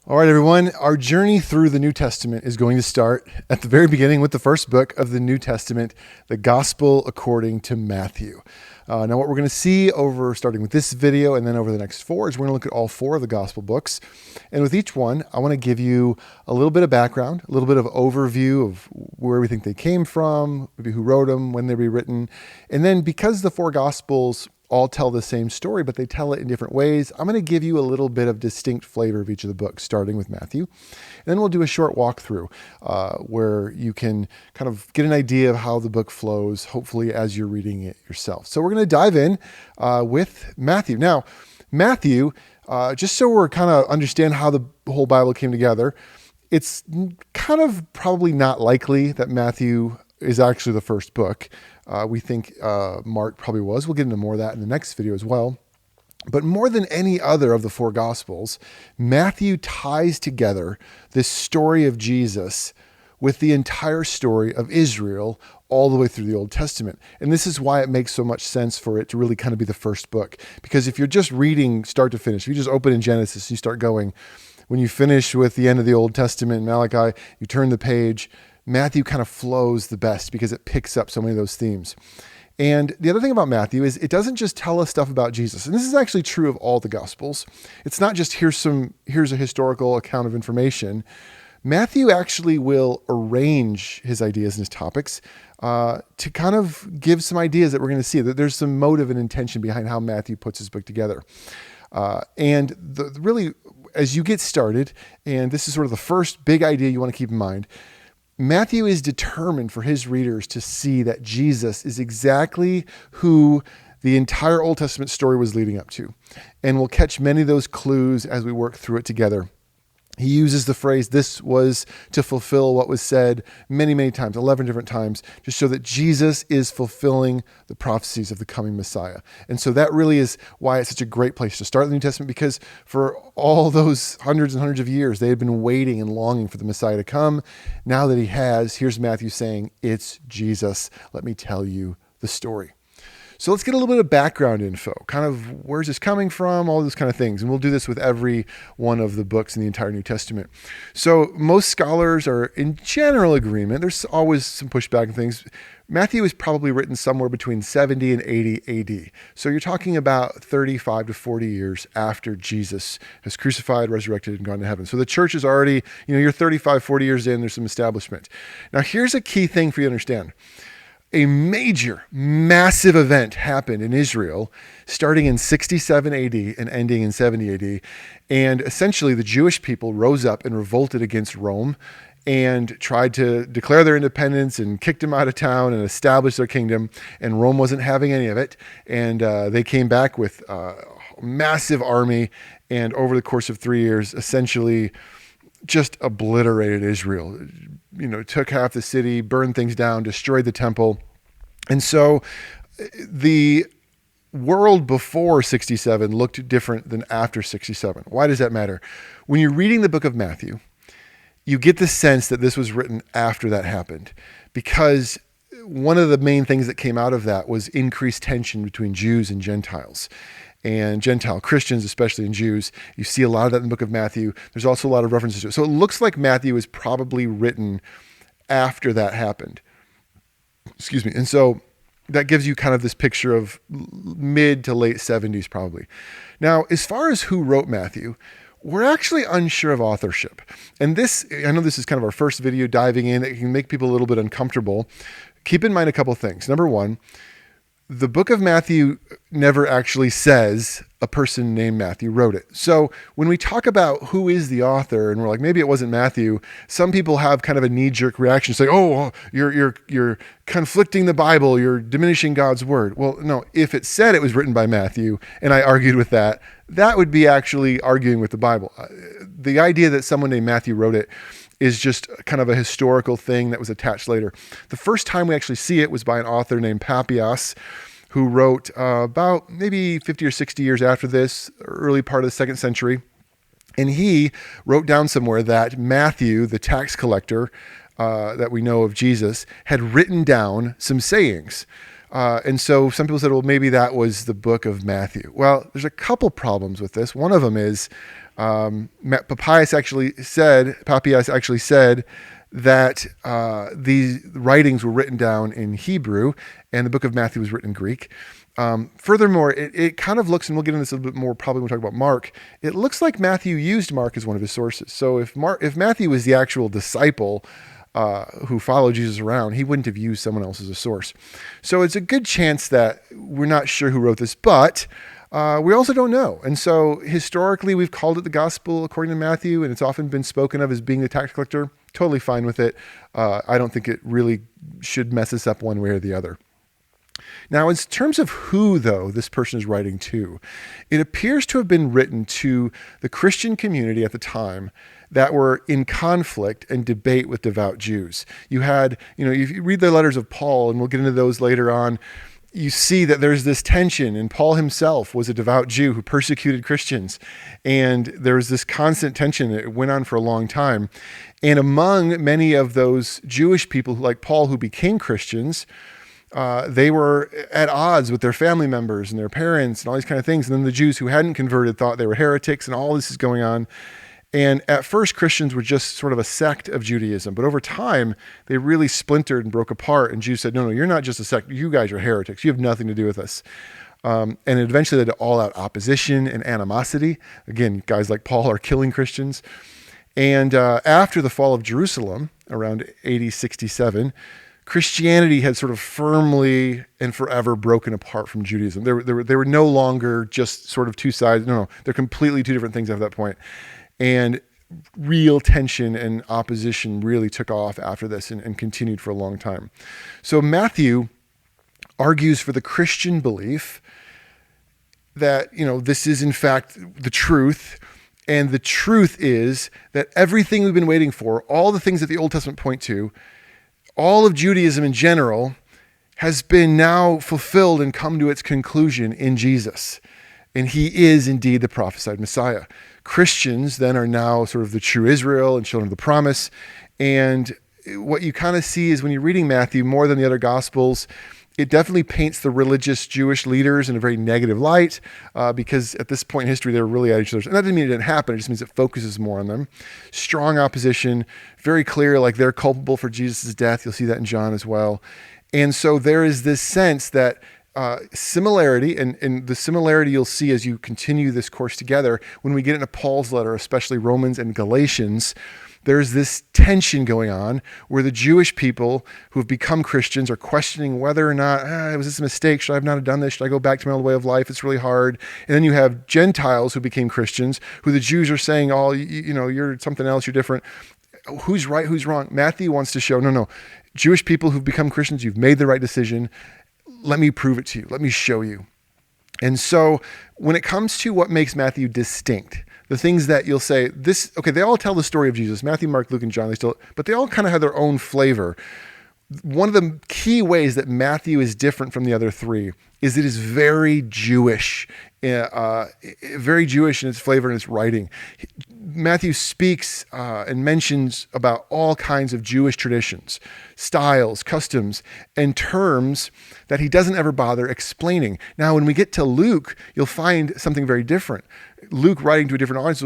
All right, everyone. Our journey through the New Testament is going to start at the very beginning with the first book of the New Testament, the Gospel according to Matthew. Now, what we're going to see starting with this video and then over the next four is we're going to look at all four of the Gospel books. And with each one, I want to give you a little bit of background, a little bit of overview of where we think they came from, maybe who wrote them, when they were written. And then because the four Gospels all tell the same story, but they tell it in different ways, I'm going to give you a little bit of distinct flavor of each of the books, starting with Matthew. And then we'll do a short walkthrough where you can kind of get an idea of how the book flows, hopefully as you're reading it yourself. So we're going to dive in with Matthew. Now, Matthew, just so we're kind of understand how the whole Bible came together, it's kind of probably not likely that Matthew is actually the first book. We think Mark probably was. We'll get into more of that in the next video as well. But more than any other of the four Gospels, Matthew ties together this story of Jesus with the entire story of Israel all the way through the Old Testament. And this is why it makes so much sense for it to really kind of be the first book. Because if you're just reading start to finish, if you just open in Genesis, you start going, when you finish with the end of the Old Testament, Malachi, you turn the page, Matthew kind of flows the best because it picks up so many of those themes. And the other thing about Matthew is it doesn't just tell us stuff about Jesus. And this is actually true of all the Gospels. It's not just here's a historical account of information. Matthew actually will arrange his ideas and his topics to kind of give some ideas that we're going to see, that there's some motive and intention behind how Matthew puts his book together. Really, as you get started, and this is sort of the first big idea you want to keep in mind, Matthew is determined for his readers to see that Jesus is exactly who the entire Old Testament story was leading up to. And we'll catch many of those clues as we work through it together. He uses the phrase, this was to fulfill what was said many, many times, 11 different times, to show that Jesus is fulfilling the prophecies of the coming Messiah. And so that really is why it's such a great place to start the New Testament, because for all those hundreds and hundreds of years, they had been waiting and longing for the Messiah to come. Now that he has, here's Matthew saying, it's Jesus. Let me tell you the story. So let's get a little bit of background info, kind of where's this coming from, all those kind of things. And we'll do this with every one of the books in the entire New Testament. So most scholars are in general agreement. There's always some pushback and things. Matthew is probably written somewhere between 70 and 80 AD. So you're talking about 35 to 40 years after Jesus has crucified, resurrected, and gone to heaven. So the church is already, you're 35, 40 years in, there's some establishment. Now here's a key thing for you to understand. A major, massive event happened in Israel starting in 67 AD and ending in 70 AD. And essentially the Jewish people rose up and revolted against Rome and tried to declare their independence and kicked them out of town and establish their kingdom. And Rome wasn't having any of it. And they came back with a massive army. And over the course of 3 years, essentially just obliterated Israel. Took half the city, burned things down, destroyed the temple. And so the world before 67 looked different than after 67. Why does that matter? When you're reading the book of Matthew, you get the sense that this was written after that happened, because one of the main things that came out of that was increased tension between Jews and Gentiles. And Gentile Christians, especially, and Jews. You see a lot of that in the book of Matthew. There's also a lot of references to it. So it looks like Matthew is probably written after that happened. Excuse me. And so that gives you kind of this picture of mid to late 70s probably. Now, as far as who wrote Matthew, we're actually unsure of authorship. And this, I know this is kind of our first video diving in. It can make people a little bit uncomfortable. Keep in mind a couple things. Number one, the book of Matthew never actually says a person named Matthew wrote it. So when we talk about who is the author and we're like, maybe it wasn't Matthew, some people have kind of a knee-jerk reaction, say, oh, you're conflicting the Bible, you're diminishing God's word. Well, no, if it said it was written by Matthew, and I argued with that, that would be actually arguing with the Bible. The idea that someone named Matthew wrote it is just kind of a historical thing that was attached later. The first time we actually see it was by an author named Papias, who wrote about maybe 50 or 60 years after this, early part of the 2nd century. And he wrote down somewhere that Matthew, the tax collector that we know of Jesus, had written down some sayings And so some people said, well, maybe that was the book of Matthew. Well, there's a couple problems with this. One of them is Papias actually said that these writings were written down in Hebrew and the book of Matthew was written in Greek. Furthermore, it kind of looks, and we'll get into this a little bit more probably when we talk about Mark, it looks like Matthew used Mark as one of his sources. So if Matthew was the actual disciple who followed Jesus around, he wouldn't have used someone else as a source. So it's a good chance that we're not sure who wrote this, but we also don't know. And so historically, we've called it the gospel according to Matthew, and it's often been spoken of as being the tax collector. Totally fine with it. I don't think it really should mess us up one way or the other. Now, in terms of who, though, this person is writing to, it appears to have been written to the Christian community at the time that were in conflict and debate with devout Jews. You had, if you read the letters of Paul, and we'll get into those later on, you see that there's this tension, and Paul himself was a devout Jew who persecuted Christians. And there was this constant tension that went on for a long time. And among many of those Jewish people like Paul who became Christians, they were at odds with their family members and their parents and all these kind of things. And then the Jews who hadn't converted thought they were heretics, and all this is going on. And at first, Christians were just sort of a sect of Judaism. But over time, they really splintered and broke apart. And Jews said, no, you're not just a sect. You guys are heretics. You have nothing to do with us. And it eventually led to all-out opposition and animosity. Again, guys like Paul are killing Christians. And after the fall of Jerusalem, around AD 67, Christianity had sort of firmly and forever broken apart from Judaism. They were no longer just sort of two sides. No, they're completely two different things at that point. And real tension and opposition really took off after this and continued for a long time. So Matthew argues for the Christian belief that, this is in fact the truth. And the truth is that everything we've been waiting for, all the things that the Old Testament point to, all of Judaism in general has been now fulfilled and come to its conclusion in Jesus. And he is indeed the prophesied Messiah. Christians then are now sort of the true Israel and children of the promise. And what you kind of see is when you're reading Matthew more than the other Gospels, it definitely paints the religious Jewish leaders in a very negative light because at this point in history, they were really at each other's. And that doesn't mean it didn't happen. It just means it focuses more on them. Strong opposition, very clear, like they're culpable for Jesus' death. You'll see that in John as well. And so there is this sense that similarity, and the similarity you'll see as you continue this course together, when we get into Paul's letter, especially Romans and Galatians, there's this tension going on where the Jewish people who have become Christians are questioning whether or not, was this a mistake? Should I have not have done this? Should I go back to my old way of life? It's really hard. And then you have Gentiles who became Christians, who the Jews are saying, you're something else, you're different. Who's right? Who's wrong? Matthew wants to show, no. Jewish people who've become Christians, you've made the right decision. Let me prove it to you. Let me show you. And so when it comes to what makes Matthew distinct, the things that you'll say, they all tell the story of Jesus. Matthew, Mark, Luke, and John, but they all kind of have their own flavor. One of the key ways that Matthew is different from the other three is it is very Jewish, very Jewish in its flavor and its writing. Matthew speaks and mentions about all kinds of Jewish traditions, styles, customs, and terms that he doesn't ever bother explaining. Now, when we get to Luke, you'll find something very different. Luke, writing to a different audience,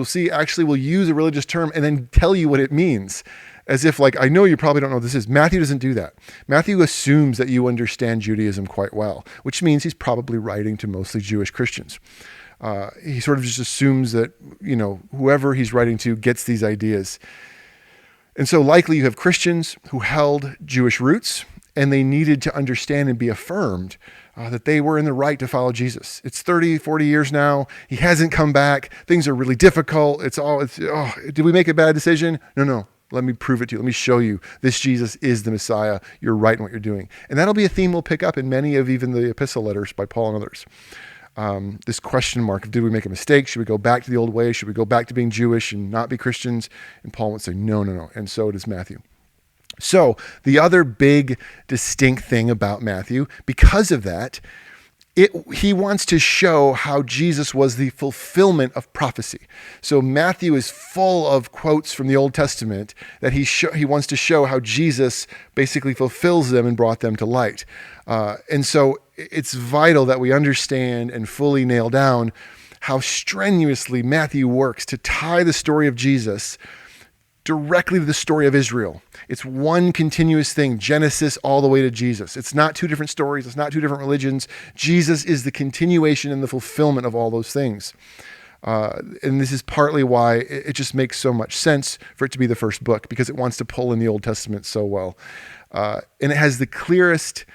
will use a religious term and then tell you what it means. As if I know you probably don't know what this is. Matthew doesn't do that. Matthew assumes that you understand Judaism quite well, which means he's probably writing to mostly Jewish Christians. He sort of just assumes that, whoever he's writing to gets these ideas. And so likely you have Christians who held Jewish roots and they needed to understand and be affirmed that they were in the right to follow Jesus. It's 30, 40 years now. He hasn't come back. Things are really difficult. Did we make a bad decision? No. Let me prove it to you. Let me show you this Jesus is the Messiah. You're right in what you're doing. And that'll be a theme we'll pick up in many of even the epistle letters by Paul and others. This question mark of, did we make a mistake? Should we go back to the old way? Should we go back to being Jewish and not be Christians? And Paul would say, no. And so does Matthew. So the other big distinct thing about Matthew, because of that, he wants to show how Jesus was the fulfillment of prophecy. So Matthew is full of quotes from the Old Testament that he wants to show how Jesus basically fulfills them and brought them to light. And so it's vital that we understand and fully nail down how strenuously Matthew works to tie the story of Jesus directly to the story of Israel. It's one continuous thing, Genesis all the way to Jesus. It's not two different stories. It's not two different religions. Jesus is the continuation and the fulfillment of all those things. And this is partly why it just makes so much sense for it to be the first book, because it wants to pull in the Old Testament so well. And it has the clearest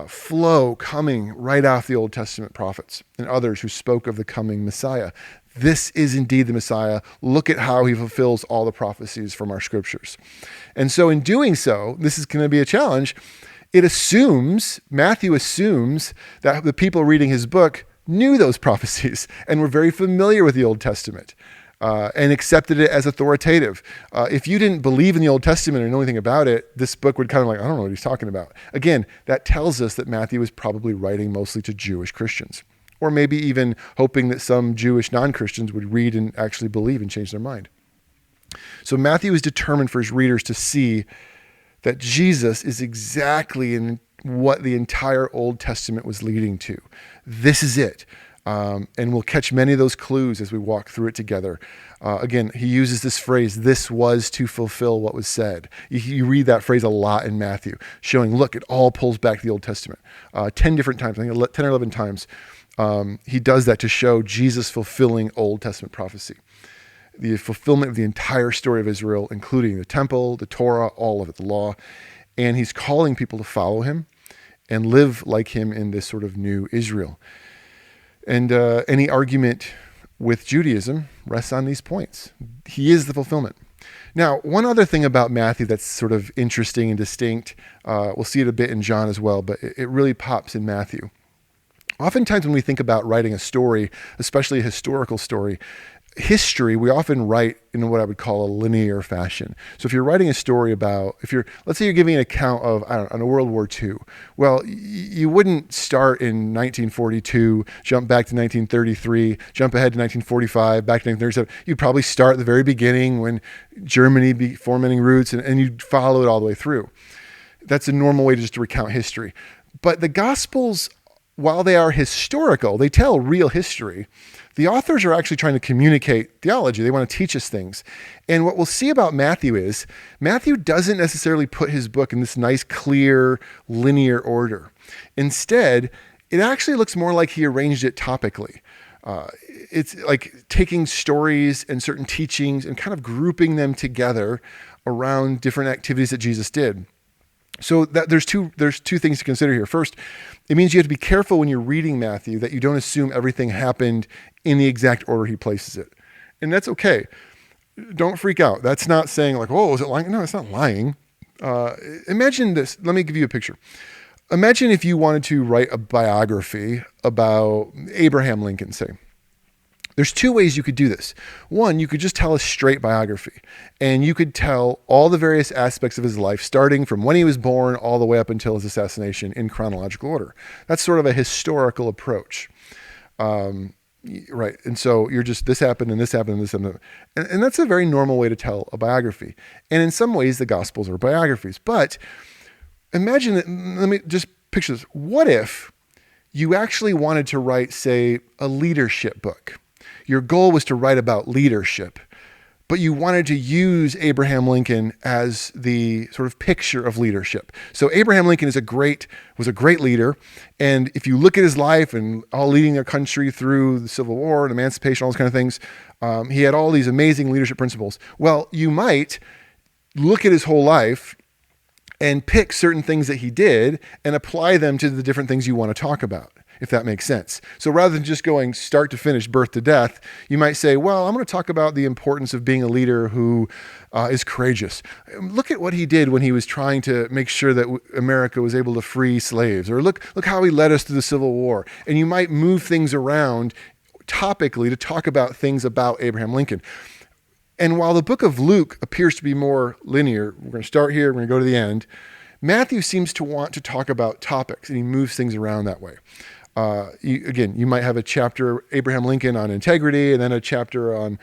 flow coming right off the Old Testament prophets and others who spoke of the coming Messiah. This is indeed the Messiah. Look at how he fulfills all the prophecies from our scriptures. And so in doing so, this is going to be a challenge. Matthew assumes that the people reading his book knew those prophecies and were very familiar with the Old Testament and accepted it as authoritative. If you didn't believe in the Old Testament or know anything about it, this book would kind of like, I don't know what he's talking about. Again, that tells us that Matthew was probably writing mostly to Jewish Christians, or maybe even hoping that some Jewish non-Christians would read and actually believe and change their mind. So Matthew is determined for his readers to see that Jesus is exactly in what the entire Old Testament was leading to. This is it. And we'll catch many of those clues as we walk through it together. Again, he uses this phrase, "this was to fulfill what was said." You read that phrase a lot in Matthew, showing, look, it all pulls back to the Old Testament. 10 different times, I think 10 or 11 times. He does that to show Jesus fulfilling Old Testament prophecy, the fulfillment of the entire story of Israel, including the temple, the Torah, all of it, the law. And he's calling people to follow him and live like him in this sort of new Israel. And any argument with Judaism rests on these points. He is the fulfillment. Now, one other thing about Matthew that's sort of interesting and distinct, we'll see it a bit in John as well, but it really pops in Matthew. Oftentimes when we think about writing a story, especially a historical story, history, we often write in what I would call a linear fashion. So if you're writing a story about, let's say you're giving an account of, on a World War II, well, you wouldn't start in 1942, jump back to 1933, jump ahead to 1945, back to 1937. You'd probably start at the very beginning when Germany be fomenting roots, and you'd follow it all the way through. That's a normal way just to recount history. But the Gospels, while they are historical, they tell real history. The authors are actually trying to communicate theology. They want to teach us things. And what we'll see about Matthew is Matthew doesn't necessarily put his book in this nice, clear, linear order. Instead, it actually looks more like he arranged it topically. It's like taking stories and certain teachings and kind of grouping them together around different activities that Jesus did. So there's two things to consider here. First, it means you have to be careful when you're reading Matthew that you don't assume everything happened in the exact order he places it. And that's okay. Don't freak out. That's not saying like, oh, is it lying? No, it's not lying. Imagine this. Let me give you a picture. Imagine if you wanted to write a biography about Abraham Lincoln, say. There's two ways you could do this. One, you could just tell a straight biography, and you could tell all the various aspects of his life, starting from when he was born all the way up until his assassination in chronological order. That's sort of a historical approach. Right. And so you're just, this happened and this happened and this happened. And that's a very normal way to tell a biography. And in some ways, the Gospels are biographies. But imagine that, let me just picture this. What if you actually wanted to write, say, a leadership book? Your goal was to write about leadership, but you wanted to use Abraham Lincoln as the sort of picture of leadership. So Abraham Lincoln was a great leader. And if you look at his life and all leading a country through the Civil War and emancipation, all those kind of things, he had all these amazing leadership principles. Well, you might look at his whole life and pick certain things that he did and apply them to the different things you want to talk about, if that makes sense. So rather than just going start to finish, birth to death, you might say, well, I'm going to talk about the importance of being a leader who is courageous. Look at what he did when he was trying to make sure that America was able to free slaves, or look how he led us through the Civil War. And you might move things around topically to talk about things about Abraham Lincoln. And while the book of Luke appears to be more linear, we're going to start here, we're going to go to the end, Matthew seems to want to talk about topics, and he moves things around that way. You might have a chapter, Abraham Lincoln, on integrity, and then a chapter on,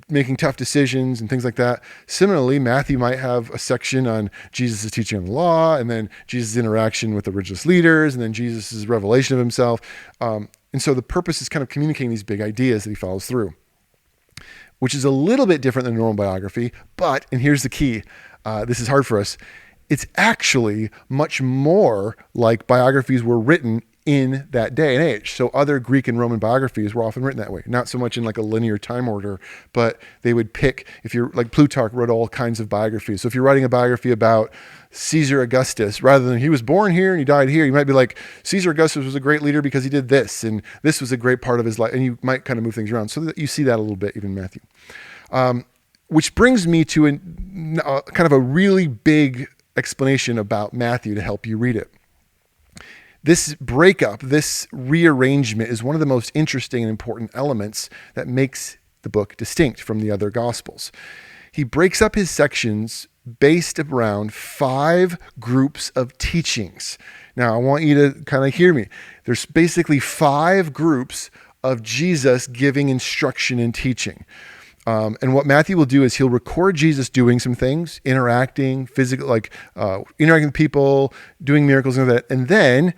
making tough decisions and things like that. Similarly, Matthew might have a section on Jesus' teaching on the law, and then Jesus' interaction with the religious leaders, and then Jesus' revelation of himself. And so the purpose is kind of communicating these big ideas that he follows through, which is a little bit different than a normal biography. But, and here's the key, this is hard for us, it's actually much more like biographies were written in that day and age. So other Greek and Roman biographies were often written that way, not so much in like a linear time order, but they would pick, if you're like Plutarch wrote all kinds of biographies. So if you're writing a biography about Caesar Augustus, rather than he was born here and he died here, you might be like, Caesar Augustus was a great leader because he did this, and this was a great part of his life. And you might kind of move things around. So that you see that a little bit, even in Matthew. Which brings me to kind of a really big explanation about Matthew to help you read it. This breakup, this rearrangement is one of the most interesting and important elements that makes the book distinct from the other Gospels. He breaks up his sections based around 5 groups of teachings. Now, I want you to kind of hear me. There's basically 5 groups of Jesus giving instruction and teaching. And what Matthew will do is he'll record Jesus doing some things, interacting, physical, interacting with people, doing miracles and all that. And then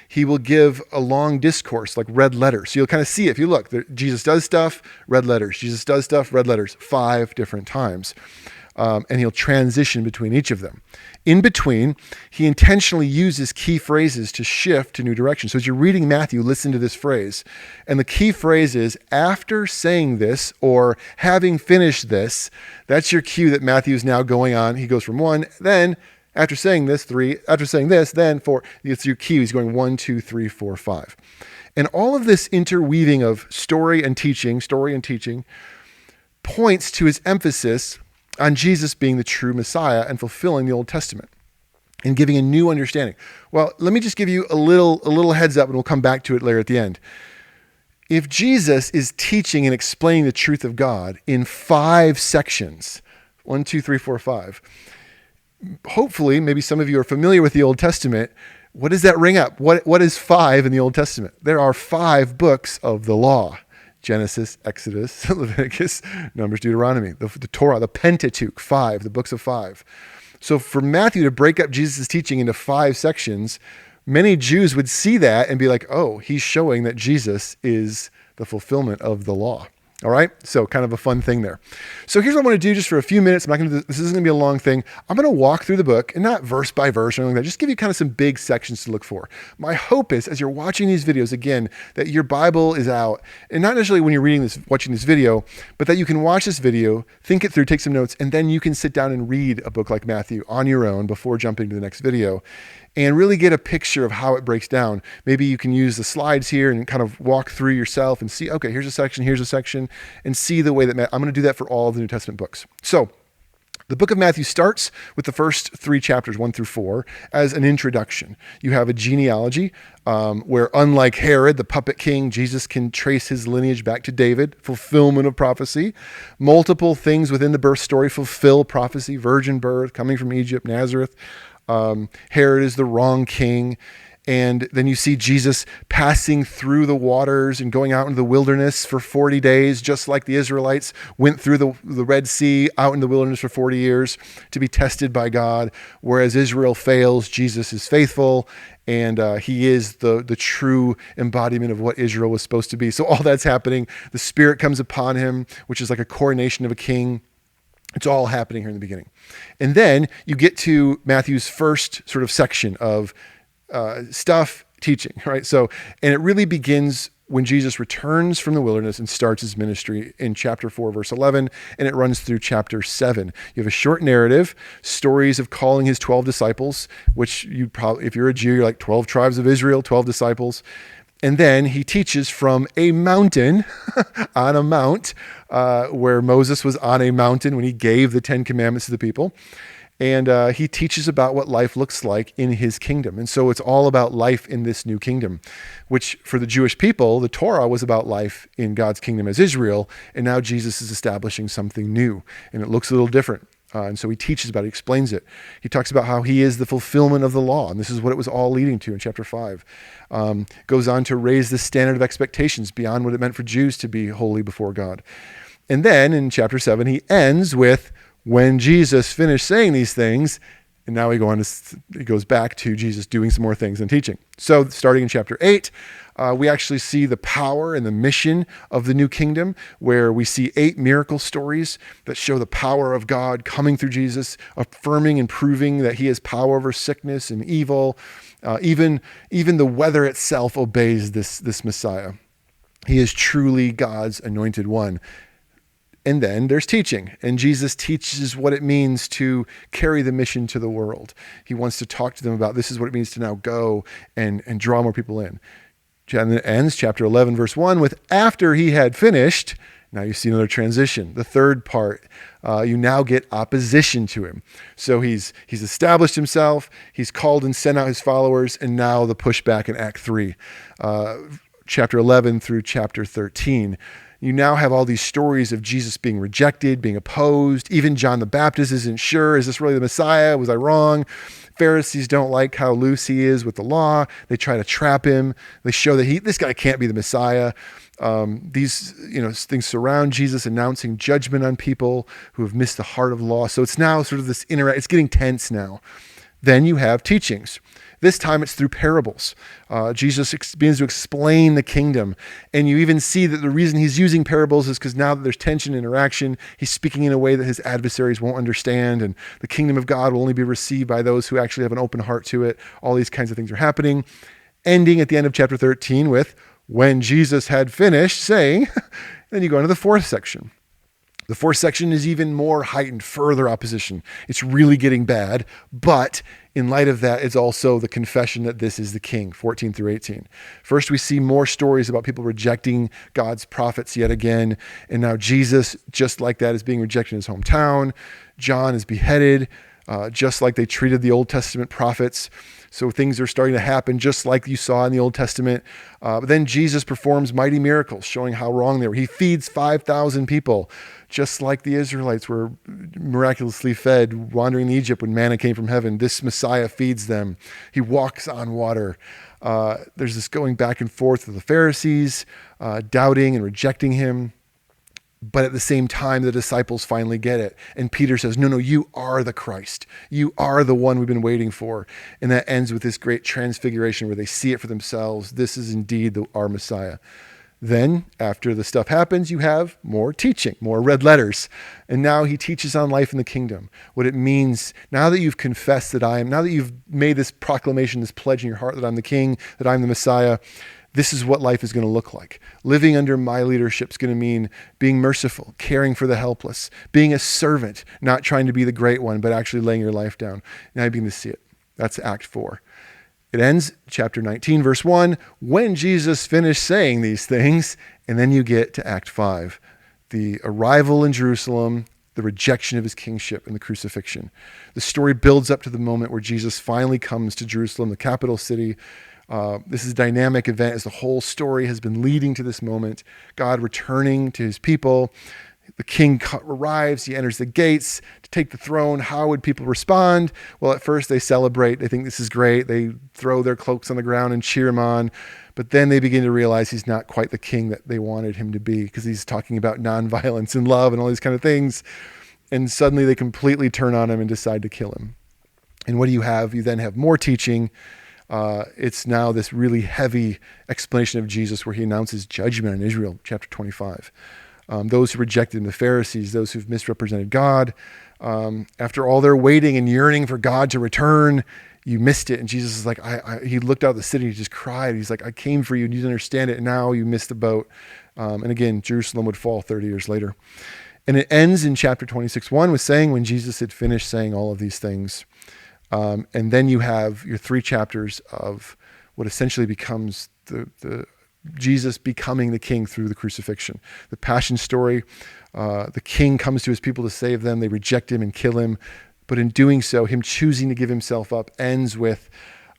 he will give a long discourse, like red letters. So you'll kind of see it. If you look, Jesus does stuff, red letters. Jesus does stuff, red letters, 5 different times. And he'll transition between each of them. In between, he intentionally uses key phrases to shift to new directions. So as you're reading Matthew, listen to this phrase. And the key phrase is, after saying this or having finished this, that's your cue that Matthew is now going on. He goes from 1, then after saying this, 3, after saying this, then 4. It's your cue. He's going 1, 2, 3, 4, 5. And all of this interweaving of story and teaching points to his emphasis on Jesus being the true Messiah and fulfilling the Old Testament and giving a new understanding. Well, let me just give you a little heads up, and we'll come back to it later at the end. If Jesus is teaching and explaining the truth of God in 5 sections, 1, 2, 3, 4, 5, hopefully, maybe some of you are familiar with the Old Testament. What does that ring up? What is 5 in the Old Testament? There are 5 books of the law. Genesis, Exodus, Leviticus, Numbers, Deuteronomy, the Torah, the Pentateuch, 5, the books of 5. So for Matthew to break up Jesus' teaching into 5 sections, many Jews would see that and be like, oh, he's showing that Jesus is the fulfillment of the law. All right. So kind of a fun thing there. So here's what I'm going to do just for a few minutes. This isn't going to be a long thing. I'm going to walk through the book, and not verse by verse or anything like that. Just give you kind of some big sections to look for. My hope is, as you're watching these videos, again, that your Bible is out, and not necessarily when you're watching this video, but that you can watch this video, think it through, take some notes, and then you can sit down and read a book like Matthew on your own before jumping to the next video, and really get a picture of how it breaks down. Maybe you can use the slides here and kind of walk through yourself and see, okay, here's a section, and see the way that I'm going to do that for all of the New Testament books. So the book of Matthew starts with the first 3 chapters, 1 through 4, as an introduction. You have a genealogy where, unlike Herod, the puppet king, Jesus can trace his lineage back to David, fulfillment of prophecy. Multiple things within the birth story fulfill prophecy: virgin birth, coming from Egypt, Nazareth. Herod is the wrong king. And then you see Jesus passing through the waters and going out into the wilderness for 40 days, just like the Israelites went through the Red Sea, out in the wilderness for 40 years to be tested by God. Whereas Israel fails, Jesus is faithful, and he is the true embodiment of what Israel was supposed to be. So all that's happening. The Spirit comes upon him, which is like a coronation of a king. It's all happening here in the beginning. And then you get to Matthew's first sort of section of teaching, right? So, and it really begins when Jesus returns from the wilderness and starts his ministry in chapter 4, verse 11, and it runs through chapter 7. You have a short narrative, stories of calling his 12 disciples, which you probably, if you're a Jew, you're like 12 tribes of Israel, 12 disciples. And then he teaches from a mountain, on a mount, where Moses was on a mountain when he gave the 10 commandments to the people. And he teaches about what life looks like in his kingdom. And so it's all about life in this new kingdom, which for the Jewish people, the Torah was about life in God's kingdom as Israel. And now Jesus is establishing something new, and it looks a little different. And so he teaches about it, he explains it. He talks about how he is the fulfillment of the law, and this is what it was all leading to in chapter 5. Goes on to raise the standard of expectations beyond what it meant for Jews to be holy before God. And then in chapter 7, he ends with, when Jesus finished saying these things, and now he goes back to Jesus doing some more things and teaching. So starting in chapter 8, we actually see the power and the mission of the new kingdom, where we see 8 miracle stories that show the power of God coming through Jesus, affirming and proving that he has power over sickness and evil. Even the weather itself obeys this Messiah. He is truly God's anointed one. And then there's teaching, and Jesus teaches what it means to carry the mission to the world. He wants to talk to them about this is what it means to now go and draw more people in. And it ends, chapter 11, verse 1, with after he had finished. Now you see another transition. The third part, you now get opposition to him. So he's established himself, he's called and sent out his followers, and now the pushback in Act 3, chapter 11 through chapter 13. You now have all these stories of Jesus being rejected, being opposed. Even John the Baptist isn't sure. Is this really the Messiah? Was I wrong? Pharisees don't like how loose he is with the law. They try to trap him. They show that this guy can't be the Messiah. These things surround Jesus, announcing judgment on people who have missed the heart of law. So it's now sort of this it's getting tense now. Then you have teachings. This time it's through parables. Jesus begins to explain the kingdom. And you even see that the reason he's using parables is because now that there's tension, interaction, he's speaking in a way that his adversaries won't understand. And the kingdom of God will only be received by those who actually have an open heart to it. All these kinds of things are happening. Ending at the end of chapter 13 with, when Jesus had finished saying, then you go into the fourth section. The fourth section is even more heightened, further opposition. It's really getting bad, but in light of that, it's also the confession that this is the king, 14 through 18. First, we see more stories about people rejecting God's prophets yet again, and now Jesus, just like that, is being rejected in his hometown. John is beheaded, just like they treated the Old Testament prophets. So things are starting to happen just like you saw in the Old Testament. But then Jesus performs mighty miracles, showing how wrong they were. He feeds 5,000 people, just like the Israelites were miraculously fed wandering in Egypt when manna came from heaven. This Messiah feeds them. He walks on water. There's this going back and forth with the Pharisees, doubting and rejecting him. But at the same time, the disciples finally get it. And Peter says, no, you are the Christ. You are the one we've been waiting for. And that ends with this great transfiguration where they see it for themselves. This is indeed our Messiah. Then, after the stuff happens, you have more teaching, more red letters. And now he teaches on life in the kingdom, what it means. Now that you've confessed now that you've made this proclamation, this pledge in your heart that I'm the king, that I'm the Messiah, this is what life is going to look like. Living under my leadership is going to mean being merciful, caring for the helpless, being a servant, not trying to be the great one, but actually laying your life down. Now you begin to see it. That's Act 4. It ends, chapter 19, verse 1, when Jesus finished saying these things, and then you get to Act 5, the arrival in Jerusalem, the rejection of his kingship, and the crucifixion. The story builds up to the moment where Jesus finally comes to Jerusalem, the capital city. This is a dynamic event as the whole story has been leading to this moment. God returning to his people. The king arrives, he enters the gates to take the throne. How would people respond? Well, at first they celebrate. They think this is great. They throw their cloaks on the ground and cheer him on. But then they begin to realize he's not quite the king that they wanted him to be, because he's talking about nonviolence and love and all these kind of things. And suddenly they completely turn on him and decide to kill him. And what do you have? You then have more teaching. It's now this really heavy explanation of Jesus where he announces judgment on Israel, chapter 25. Those who rejected him, the Pharisees, those who've misrepresented God. After all their waiting and yearning for God to return, you missed it. And Jesus is like, he looked out of the city, he just cried. He's like, I came for you and you didn't understand it. And now you missed the boat. And again, Jerusalem would fall 30 years later. And it ends in chapter 26:1 with saying, when Jesus had finished saying all of these things. And then you have your 3 chapters of what essentially becomes the Jesus becoming the king through the crucifixion. The passion story, the king comes to his people to save them. They reject him and kill him. But in doing so, him choosing to give himself up ends with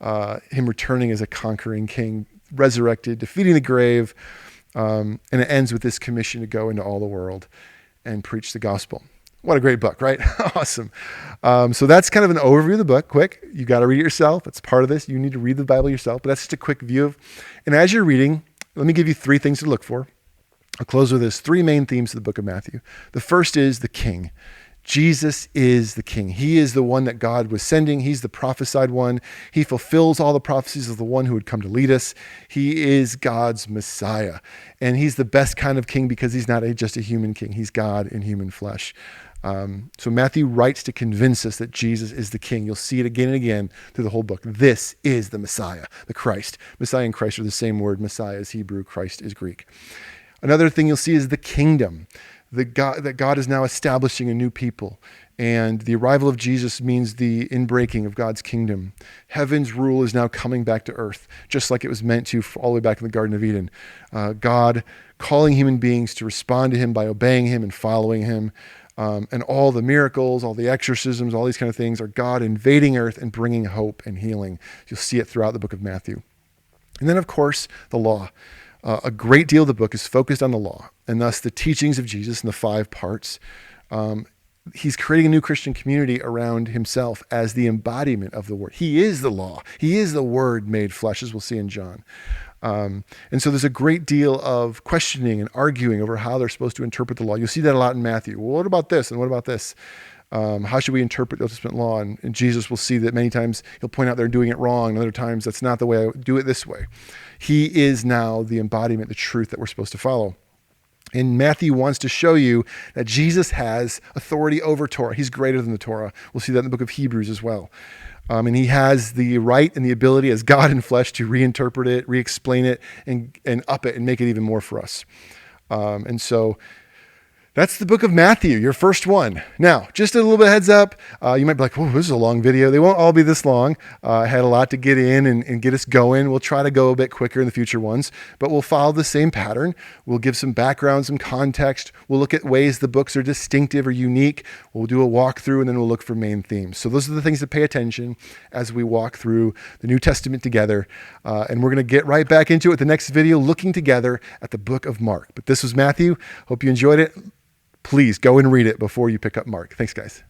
him returning as a conquering king, resurrected, defeating the grave. And it ends with this commission to go into all the world and preach the gospel. What a great book, right? Awesome. So that's kind of an overview of the book. Quick, you got to read it yourself. It's part of this. You need to read the Bible yourself, but that's just a quick view of. And as you're reading, let me give you 3 things to look for. I'll close with this. 3 main themes of the book of Matthew. The first is the King. Jesus is the King. He is the one that God was sending. He's the prophesied one. He fulfills all the prophecies of the one who would come to lead us. He is God's Messiah. And he's the best kind of king because he's not just a human king. He's God in human flesh. So Matthew writes to convince us that Jesus is the King. You'll see it again and again through the whole book. This is the Messiah, the Christ. Messiah and Christ are the same word. Messiah is Hebrew, Christ is Greek. Another thing you'll see is the kingdom. That God is now establishing a new people. And the arrival of Jesus means the inbreaking of God's kingdom. Heaven's rule is now coming back to earth, just like it was meant to all the way back in the Garden of Eden. God calling human beings to respond to him by obeying him and following him. And all the miracles, all the exorcisms, all these kind of things are God invading earth and bringing hope and healing. You'll see it throughout the book of Matthew. And then, of course, the law. A great deal of the book is focused on the law, and thus the teachings of Jesus in the 5 parts. He's creating a new Christian community around himself as the embodiment of the word. He is the law. He is the word made flesh, as we'll see in John. And so there's a great deal of questioning and arguing over how they're supposed to interpret the law. You'll see that a lot in Matthew. Well, what about this? And what about this? How should we interpret the Old Testament law? And Jesus will see that many times he'll point out they're doing it wrong. And other times that's not the way I do it this way. He is now the embodiment, the truth that we're supposed to follow. And Matthew wants to show you that Jesus has authority over Torah. He's greater than the Torah. We'll see that in the book of Hebrews as well. And he has the right and the ability as God in flesh to reinterpret it, re-explain it, and up it and make it even more for us. And so that's the book of Matthew, your first one. Now, just a little bit of heads up. You might be like, oh, this is a long video. They won't all be this long. I had a lot to get in and get us going. We'll try to go a bit quicker in the future ones, but we'll follow the same pattern. We'll give some background, some context. We'll look at ways the books are distinctive or unique. We'll do a walkthrough, and then we'll look for main themes. So those are the things to pay attention as we walk through the New Testament together. And we're going to get right back into it with the next video, looking together at the book of Mark. But this was Matthew. Hope you enjoyed it. Please go and read it before you pick up Mark. Thanks, guys.